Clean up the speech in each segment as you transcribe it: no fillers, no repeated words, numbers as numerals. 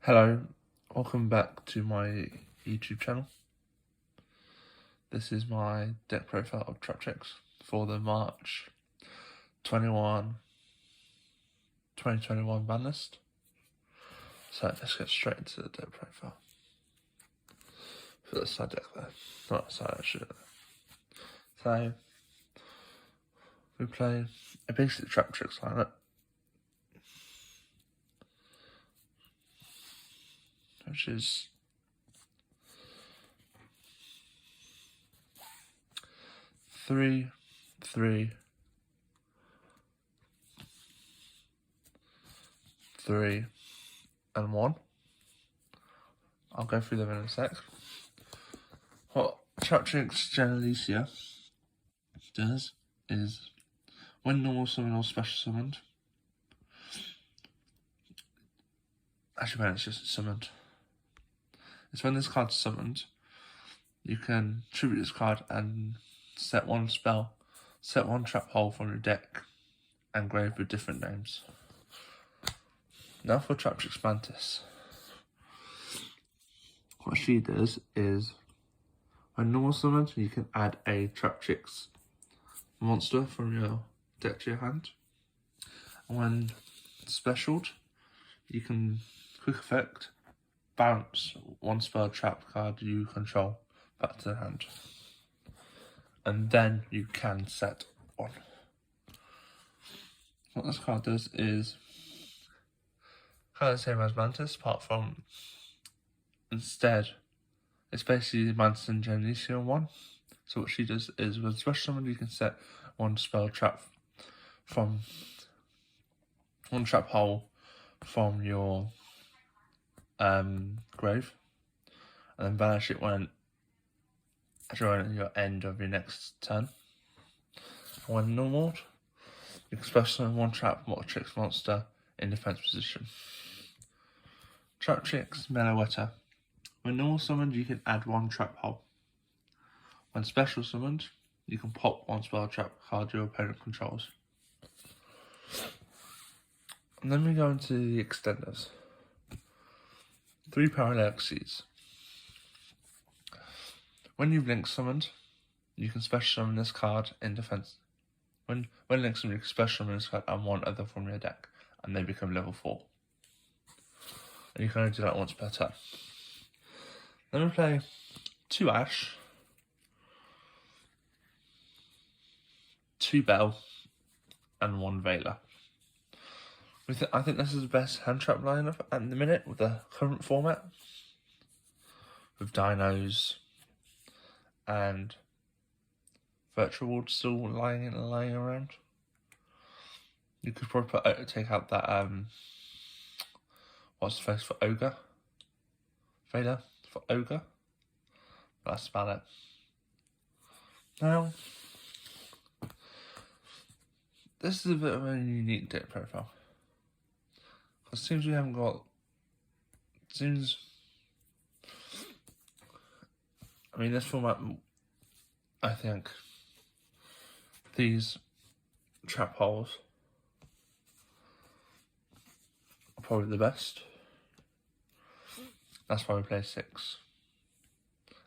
Hello, welcome back to my YouTube channel. This is my deck profile of traptrix for the March 2021 ban list. So let's get straight into the deck profile. For the side deck there, not side actually. So we play a basic traptrix lineup, which is three, and 1. I'll go through them in a sec. What traptrix Genelicia does is, when normal summon or special summoned, actually when it's just summoned, it's when this card's summoned, you can tribute this card and set one spell, set one trap hole from your deck, engraved with different names. Now for Traptrix Mantis. What she does is, when normal summoned, you can add a Traptrix monster from your deck to your hand. And when specialed, you can quick effect bounce one spell trap card you control back to the hand. And then you can set one. What this card does is kind of the same as Mantis, apart from instead it's basically Mantis and Genelicia 1. So what she does is, with special summon, you can set one spell trap from one trap hole from your grave, and then banish it when during your end of your next turn. When normal, you can special summon one traptrix monster in defense position. Traptrix Meloetta. When normal summoned, you can add one trap hole. When special summoned, you can pop one spell trap card your opponent controls. And then we go into the extenders. 3 parallel seeds. When you've link summoned, you can special summon this card in defense. When link summoned, you can special summon this card and one other from your deck, and they become level 4. And you can only do that once per turn. Then we play 2 Ash, 2 Bell, and 1 Veiler. I think this is the best hand trap lineup at the minute with the current format, with dinos and virtual wards still lying around. You could probably take out that what's the face for Ogre? Veiler for Ogre. But that's about it. Now, this is a bit of a unique deck profile. Because it seems we haven't got. I mean, this format, I think these trap holes are probably the best. That's why we play 6.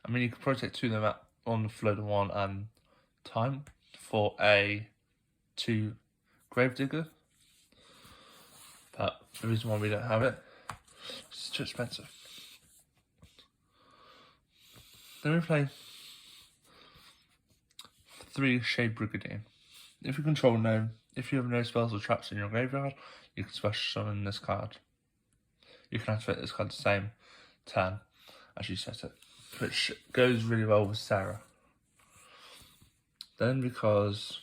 I mean, you could probably take 2 of them out on the floater 1 and time for a 2 Gravedigger. But the reason why we don't have it is it's too expensive. Then we play 3 Shade Brigadier. If you have no spells or traps in your graveyard, you can special summon this card. You can activate this card the same turn as you set it, which goes really well with Sarah. Then, because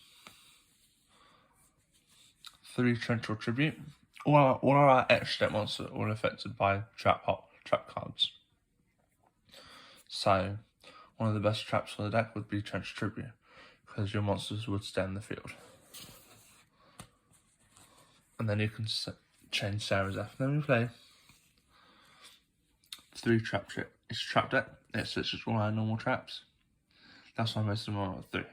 3 Torrential Tribute, all our extra deck monsters are all affected by trap cards. So one of the best traps for the deck would be Torrential Tribute, because your monsters would stay in the field. And then you can change Sarah's F. Then we play 3 trap trick. It's a trap deck. It's just all our normal traps. That's why most of them are 3.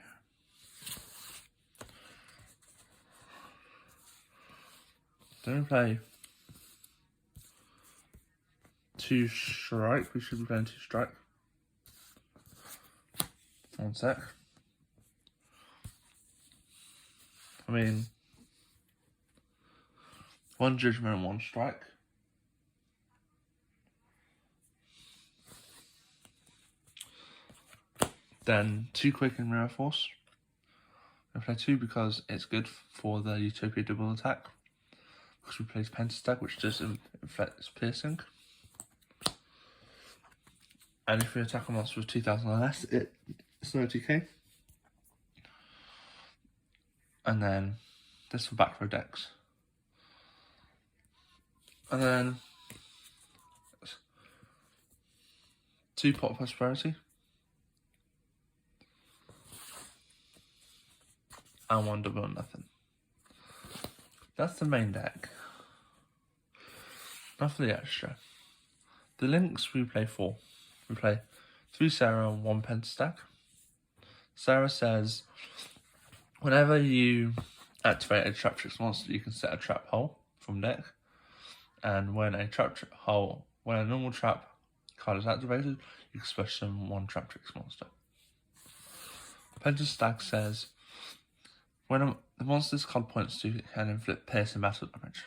Then we play 2 strike. We should be playing 2 strike. 1 sec. I mean, 1 judgment and 1 strike. Then 2 quick and mirror force. I play 2 because it's good for the Utopia double attack. Because we play Pentastag, which just inflicts piercing. And if we attack a monster with 2000 or less, it's 30k. And then this for back row decks. And then 2 Pot of Prosperity. And 1 double or nothing. That's the main deck. Now for the extra. The links we play 4. We play 3 Sarah and 1 Pentastag. Sarah says, whenever you activate a traptrix monster, you can set a trap hole from deck. And when a normal trap card is activated, you can special summon 1 traptrix monster. Pentastag says, when the monster's card points to, it can inflict piercing battle damage.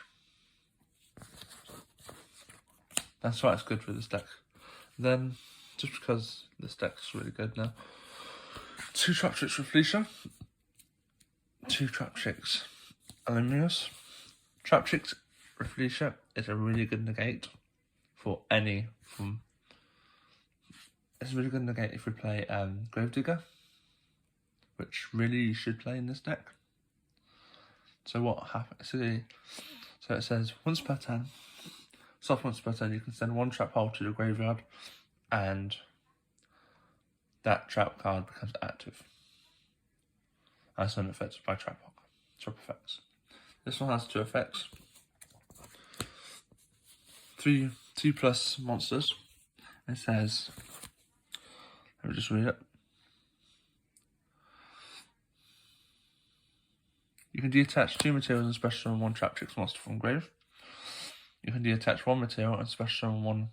That's why it's good for this deck. Then, just because this deck's really good now, 2 traptrix for Felicia, 2 traptrix Alumnius. Traptrix for Felicia is a really good negate for any from. It's a really good negate if we play Gravedigger, which really you should play in this deck. So what happens? So it says once per turn, you can send 1 trap hole to the graveyard, and that trap card becomes active. That's unaffected by trap effects. This one has 2 effects. 2+ monsters. It says, let me just read it. You can detach 2 materials and special summon 1 traptrix monster from grave. You can detach 1 material and special summon 1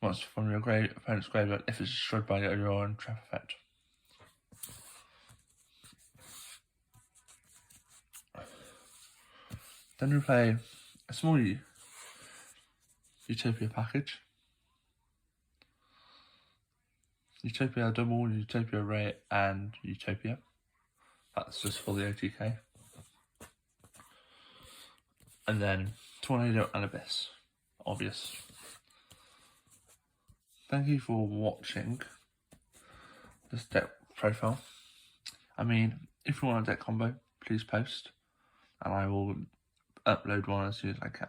monster from your opponent's graveyard if it's destroyed by your own trap effect. Then we play a small Utopia package. Utopia double, Utopia Ray, and Utopia. That's just for the OTK. And then Tornado and Abyss. Obvious. Thank you for watching this deck profile. I mean, if you want a deck combo, please post, and I will upload one as soon as I can.